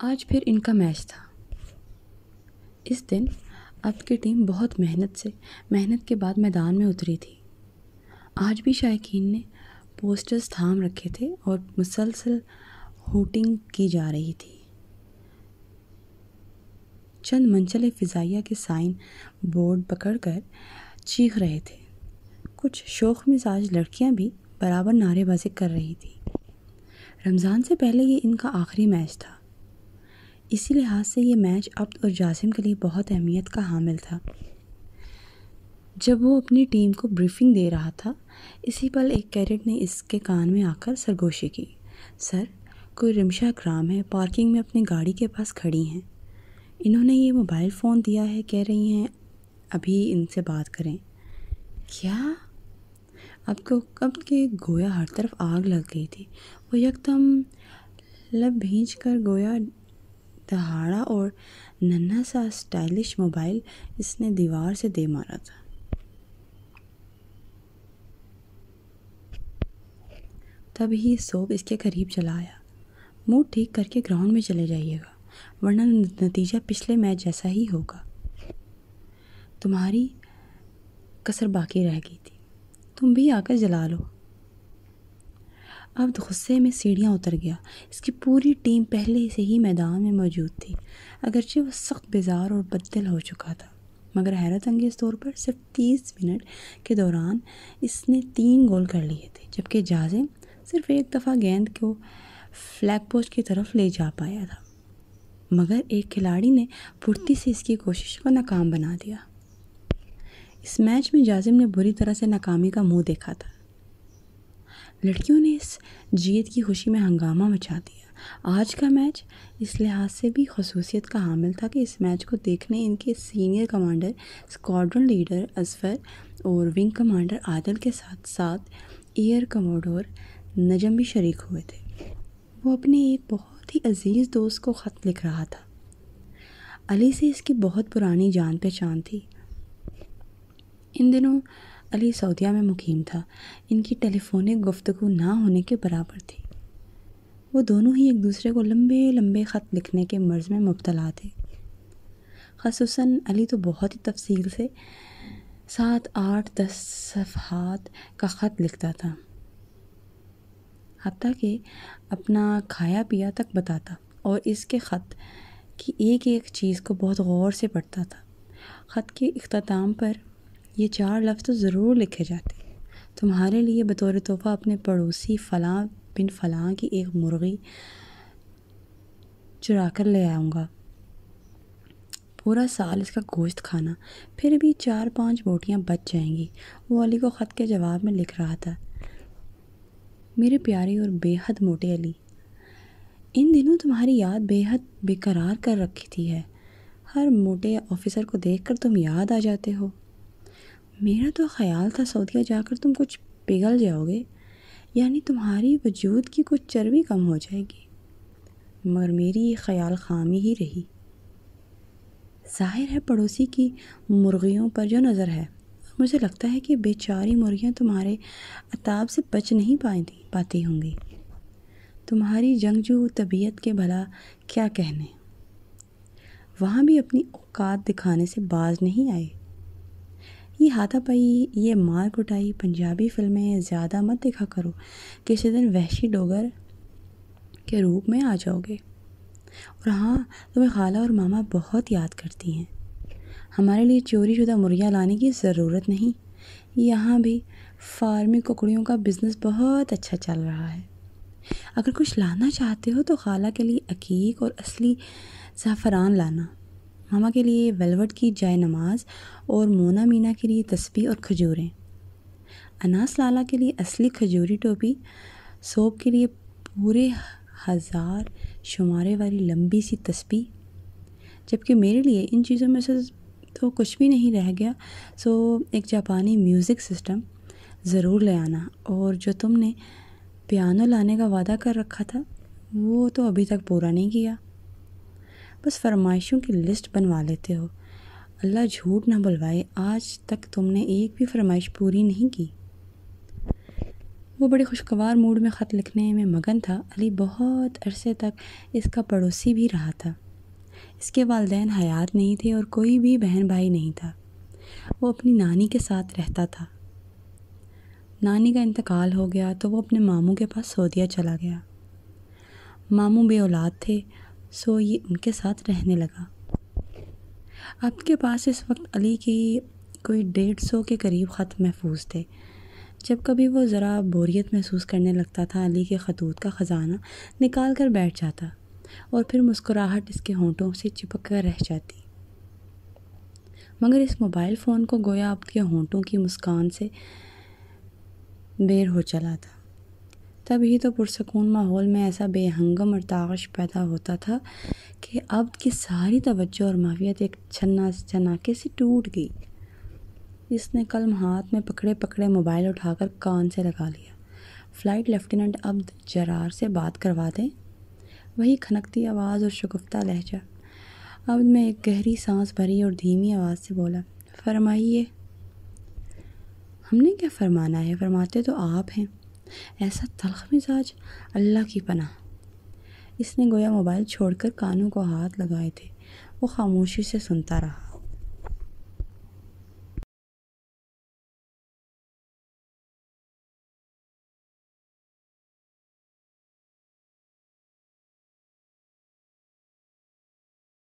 آج پھر ان کا میچ تھا۔ اس دن اب کی ٹیم بہت محنت کے بعد میدان میں اتری تھی۔ آج بھی شائقین نے پوسٹرز تھام رکھے تھے اور مسلسل ہوٹنگ کی جا رہی تھی۔ چند منچلے فضائیہ کے سائن بورڈ پکڑ کر چیخ رہے تھے۔ کچھ شوخ مزاج لڑکیاں بھی برابر نعرے بازی کر رہی تھی۔ رمضان سے پہلے یہ ان کا آخری میچ تھا، اسی لحاظ سے یہ میچ عبد اور جاسم کے لیے بہت اہمیت کا حامل تھا۔ جب وہ اپنی ٹیم کو بریفنگ دے رہا تھا، اسی پل ایک کیڈٹ نے اس کے کان میں آ کر سرگوشی کی۔ سر، کوئی رمشا اکرام ہے، پارکنگ میں اپنی گاڑی کے پاس کھڑی ہیں۔ انہوں نے یہ موبائل فون دیا ہے، کہہ رہی ہیں ابھی ان سے بات کریں۔ کیا؟ اب کے گویا ہر طرف آگ لگ گئی تھی۔ وہ یکدم لب بھینچ کر گویا دہاڑا اور ننھا سا اسٹائلش موبائل اس نے دیوار سے دے مارا تھا۔ تب ہی صوب اس کے قریب چلا آیا۔ موڈ ٹھیک کر کے گراؤنڈ میں چلے جائیے گا، ورنہ نتیجہ پچھلے میچ جیسا ہی ہوگا۔ تمہاری کسر باقی رہ گئی تھی، تم بھی آ کر جلا لو۔ عبد غصے میں سیڑھیاں اتر گیا۔ اس کی پوری ٹیم پہلے سے ہی میدان میں موجود تھی، اگرچہ وہ سخت بیزار اور بددل ہو چکا تھا، مگر حیرت انگیز طور پر صرف 30 منٹ کے دوران اس نے 3 گول کر لیے تھے، جبکہ جاسم صرف ایک دفعہ گیند کو فلیگ پوسٹ کی طرف لے جا پایا تھا، مگر ایک کھلاڑی نے پھرتی سے اس کی کوشش کو ناکام بنا دیا۔ اس میچ میں جاسم نے بری طرح سے ناکامی کا منہ دیکھا تھا۔ لڑکیوں نے اس جیت کی خوشی میں ہنگامہ مچا دیا۔ آج کا میچ اس لحاظ سے بھی خصوصیت کا حامل تھا کہ اس میچ کو دیکھنے ان کے senior commander, squadron leader Azfar اور ونگ کمانڈر عادل کے ساتھ ساتھ ایئر کموڈور نجم بھی شریک ہوئے تھے۔ وہ اپنے ایک بہت ہی عزیز دوست کو خط لکھ رہا تھا۔ علی سے اس کی بہت پرانی جان پہچان تھی۔ ان دنوں علی سعودیہ میں مقیم تھا۔ ان کی ٹیلی فونک گفتگو نہ ہونے کے برابر تھی۔ وہ دونوں ہی ایک دوسرے کو لمبے لمبے خط لکھنے کے مرض میں مبتلا تھے۔ خصوصاً علی تو بہت ہی تفصیل سے 7، 8، 10 صفحات کا خط لکھتا تھا، حتیٰ کہ اپنا کھایا پیا تک بتاتا، اور اس کے خط کی ایک ایک چیز کو بہت غور سے پڑھتا تھا۔ خط کے اختتام پر یہ 4 لفظ تو ضرور لکھے جاتے: تمہارے لیے بطور تحفہ اپنے پڑوسی فلاں بن فلاں کی ایک مرغی چرا کر لے آؤں گا، پورا سال اس کا گوشت کھانا، پھر بھی 4-5 بوٹیاں بچ جائیں گی۔ وہ علی کو خط کے جواب میں لکھ رہا تھا: میرے پیارے اور بے حد موٹے علی، ان دنوں تمہاری یاد بے حد بے قرار کر رکھی ہے۔ ہر موٹے آفیسر کو دیکھ کر تم یاد آ جاتے ہو۔ میرا تو خیال تھا سعودیہ جا کر تم کچھ پگھل جاؤ گے، یعنی تمہاری وجود کی کچھ چربی کم ہو جائے گی، مگر میری یہ خیال خامی ہی رہی۔ ظاہر ہے پڑوسی کی مرغیوں پر جو نظر ہے، مجھے لگتا ہے کہ بیچاری مرغیاں تمہارے عتاب سے بچ نہیں پاتی ہوں گی۔ تمہاری جنگجو طبیعت کے بھلا کیا کہنے، وہاں بھی اپنی اوقات دکھانے سے باز نہیں آئے۔ یہ ہاتھا پائی، یہ مار کٹائی پنجابی فلمیں زیادہ مت دیکھا کرو، کسی دن وحشی ڈوگر کے روپ میں آ جاؤ گے۔ اور ہاں، تمہیں خالہ اور ماما بہت یاد کرتی ہیں۔ ہمارے لیے چوری شدہ مرغیاں لانے کی ضرورت نہیں، یہاں بھی فارمی ککڑیوں کا بزنس بہت اچھا چل رہا ہے۔ اگر کچھ لانا چاہتے ہو تو خالہ کے لیے عقیق اور اصلی زعفران لانا، ماما کے لیے ویلوٹ کی جائے نماز، اور مونا مینا کے لیے تسبیح اور کھجوریں، اناس لالا کے لیے اصلی کھجوری ٹوپی، صوب کے لیے پورے 1000 شمارے والی لمبی سی تسبیح، جبکہ میرے لیے ان چیزوں میں سے تو کچھ بھی نہیں رہ گیا، سو ایک جاپانی میوزک سسٹم ضرور لے آنا، اور جو تم نے پیانو لانے کا وعدہ کر رکھا تھا وہ تو ابھی تک پورا نہیں کیا، بس فرمائشوں کی لسٹ بنوا لیتے ہو۔ اللہ جھوٹ نہ بلوائے، آج تک تم نے ایک بھی فرمائش پوری نہیں کی۔ وہ بڑے خوشگوار موڈ میں خط لکھنے میں مگن تھا۔ علی بہت عرصے تک اس کا پڑوسی بھی رہا تھا۔ اس کے والدین حیات نہیں تھے اور کوئی بھی بہن بھائی نہیں تھا۔ وہ اپنی نانی کے ساتھ رہتا تھا۔ نانی کا انتقال ہو گیا تو وہ اپنے ماموں کے پاس سعودیہ چلا گیا۔ ماموں بے اولاد تھے، سو یہ ان کے ساتھ رہنے لگا۔ عبد کے پاس اس وقت علی کی کوئی 150 کے قریب خط محفوظ تھے۔ جب کبھی وہ ذرا بوریت محسوس کرنے لگتا تھا، علی کے خطوط کا خزانہ نکال کر بیٹھ جاتا اور پھر مسکراہٹ اس کے ہونٹوں سے چپک کر رہ جاتی، مگر اس موبائل فون کو گویا عبد کے ہونٹوں کی مسکان سے بیر ہو چلا تھا۔ تب ہی تو پرسکون ماحول میں ایسا بے ہنگم ارتعاش پیدا ہوتا تھا کہ عبد کی ساری توجہ اور معافیت ایک چھناکے سے ٹوٹ گئی۔ اس نے قلم ہاتھ میں پکڑے موبائل اٹھا کر کان سے لگا لیا۔ فلائٹ لیفٹیننٹ عبد جرار سے بات کروا دیں؟ وہی کھنکتی آواز اور شگفتہ لہجہ۔ عبد میں ایک گہری سانس بھری اور دھیمی آواز سے بولا، فرمائیے۔ ہم نے کیا فرمانا ہے، فرماتے تو آپ ہیں۔ ایسا تلخ مزاج، اللہ کی پناہ۔ اس نے گویا موبائل چھوڑ کر کانوں کو ہاتھ لگائے تھے۔ وہ خاموشی سے سنتا رہا۔